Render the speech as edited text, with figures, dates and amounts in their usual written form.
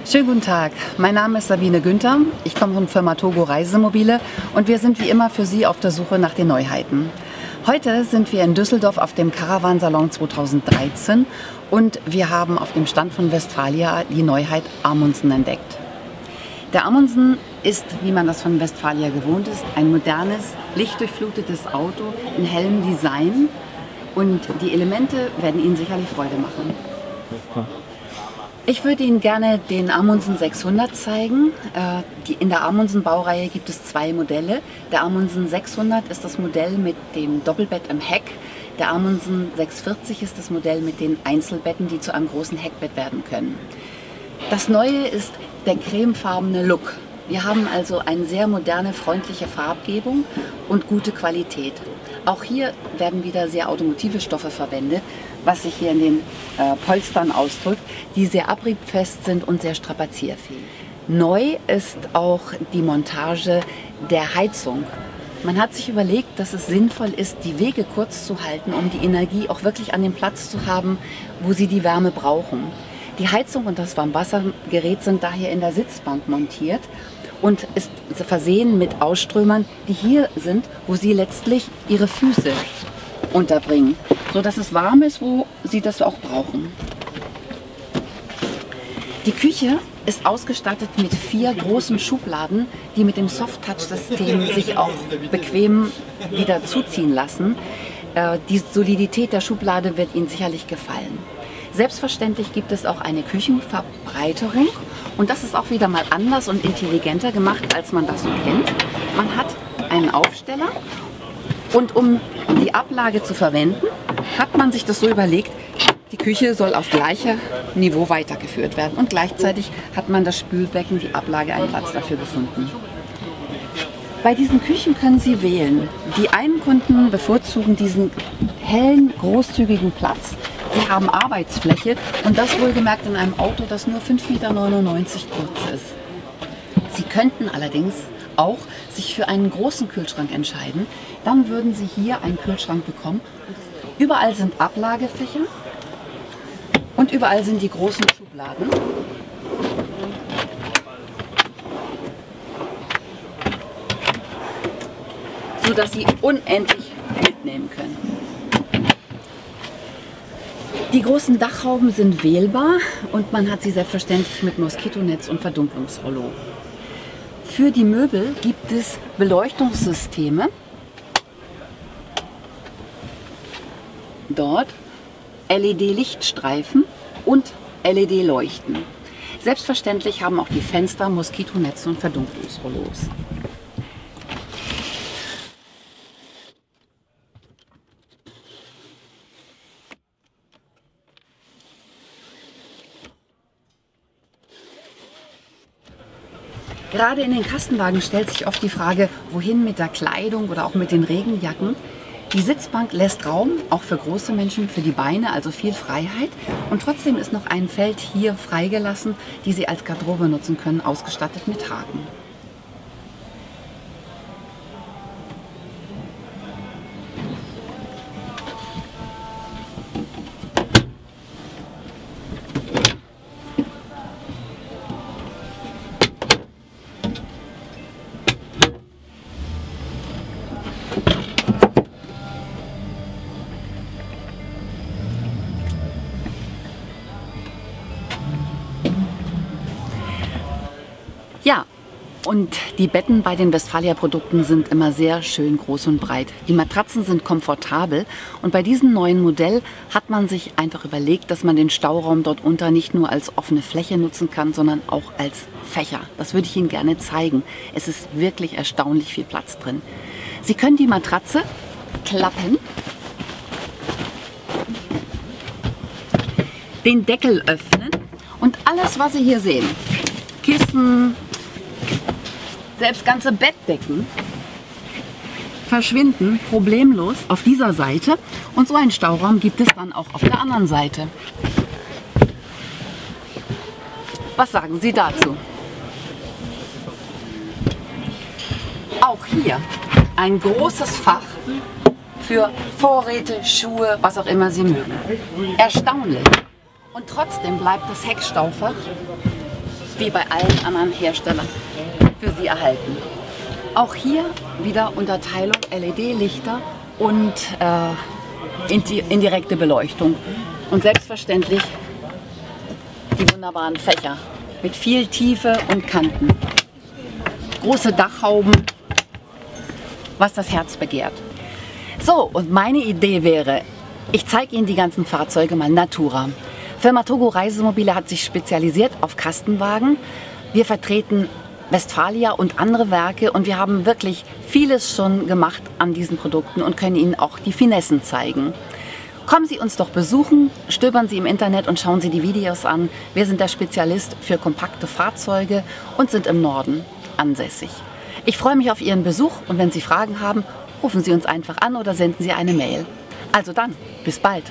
Schönen guten Tag, mein Name ist Sabine Günther, ich komme von Firma Togo Reisemobile und wir sind wie immer für Sie auf der Suche nach den Neuheiten. Heute sind wir in Düsseldorf auf dem Caravan-Salon 2013 und wir haben auf dem Stand von Westfalia die Neuheit Amundsen entdeckt. Der Amundsen ist, wie man das von Westfalia gewohnt ist, ein modernes, lichtdurchflutetes Auto in hellem Design und die Elemente werden Ihnen sicherlich Freude machen. Ich würde Ihnen gerne den Amundsen 600 zeigen. In der Amundsen Baureihe gibt es zwei Modelle. Der Amundsen 600 ist das Modell mit dem Doppelbett im Heck. Der Amundsen 640 ist das Modell mit den Einzelbetten, die zu einem großen Heckbett werden können. Das Neue ist der cremefarbene Look. Wir haben also eine sehr moderne, freundliche Farbgebung und gute Qualität. Auch hier werden wieder sehr automotive Stoffe verwendet, was sich hier in den Polstern ausdrückt, die sehr abriebfest sind und sehr strapazierfähig. Neu ist auch die Montage der Heizung. Man hat sich überlegt, dass es sinnvoll ist, die Wege kurz zu halten, um die Energie auch wirklich an dem Platz zu haben, wo sie die Wärme brauchen. Die Heizung und das Warmwassergerät sind daher in der Sitzbank montiert und ist versehen mit Ausströmern, die hier sind, wo Sie letztlich Ihre Füße unterbringen, sodass es warm ist, wo Sie das auch brauchen. Die Küche ist ausgestattet mit 4 großen Schubladen, die mit dem Soft-Touch-System sich auch bequem wieder zuziehen lassen. Die Solidität der Schublade wird Ihnen sicherlich gefallen. Selbstverständlich gibt es auch eine Küchenverbreiterung und das ist auch wieder mal anders und intelligenter gemacht, als man das so kennt. Man hat einen Aufsteller und um die Ablage zu verwenden, hat man sich das so überlegt, die Küche soll auf gleichem Niveau weitergeführt werden und gleichzeitig hat man das Spülbecken, die Ablage, einen Platz dafür gefunden. Bei diesen Küchen können Sie wählen. Die einen Kunden bevorzugen diesen hellen, großzügigen Platz. Sie haben Arbeitsfläche und das wohlgemerkt in einem Auto, das nur 5,99 Meter kurz ist. Sie könnten allerdings auch sich für einen großen Kühlschrank entscheiden. Dann würden Sie hier einen Kühlschrank bekommen. Überall sind Ablagefächer und überall sind die großen Schubladen. Sodass Sie unendlich mitnehmen können. Die großen Dachhauben sind wählbar und man hat sie selbstverständlich mit Moskitonetz und Verdunklungsrollo. Für die Möbel gibt es Beleuchtungssysteme. Dort LED-Lichtstreifen und LED-Leuchten. Selbstverständlich haben auch die Fenster Moskitonetz und Verdunklungsrollos. Gerade in den Kastenwagen stellt sich oft die Frage, wohin mit der Kleidung oder auch mit den Regenjacken. Die Sitzbank lässt Raum, auch für große Menschen, für die Beine, also viel Freiheit. Und trotzdem ist noch ein Feld hier freigelassen, die Sie als Garderobe nutzen können, ausgestattet mit Haken. Ja, und die Betten bei den Westfalia-Produkten sind immer sehr schön groß und breit. Die Matratzen sind komfortabel und bei diesem neuen Modell hat man sich einfach überlegt, dass man den Stauraum dort unter nicht nur als offene Fläche nutzen kann, sondern auch als Fächer. Das würde ich Ihnen gerne zeigen. Es ist wirklich erstaunlich viel Platz drin. Sie können die Matratze klappen, den Deckel öffnen und alles, was Sie hier sehen, Kissen, selbst ganze Bettdecken, verschwinden problemlos auf dieser Seite und so einen Stauraum gibt es dann auch auf der anderen Seite. Was sagen Sie dazu? Auch hier ein großes Fach für Vorräte, Schuhe, was auch immer Sie mögen. Erstaunlich. Und trotzdem bleibt das Heckstaufach wie bei allen anderen Herstellern für Sie erhalten. Auch hier wieder Unterteilung LED-Lichter und indirekte Beleuchtung. Und selbstverständlich die wunderbaren Fächer mit viel Tiefe und Kanten. Große Dachhauben, was das Herz begehrt. So, und meine Idee wäre, ich zeige Ihnen die ganzen Fahrzeuge mal Natura. Firma Togo Reisemobile hat sich spezialisiert auf Kastenwagen. Wir vertreten Westfalia und andere Werke und wir haben wirklich vieles schon gemacht an diesen Produkten und können Ihnen auch die Finessen zeigen. Kommen Sie uns doch besuchen, stöbern Sie im Internet und schauen Sie die Videos an. Wir sind der Spezialist für kompakte Fahrzeuge und sind im Norden ansässig. Ich freue mich auf Ihren Besuch und wenn Sie Fragen haben, rufen Sie uns einfach an oder senden Sie eine Mail. Also dann, bis bald!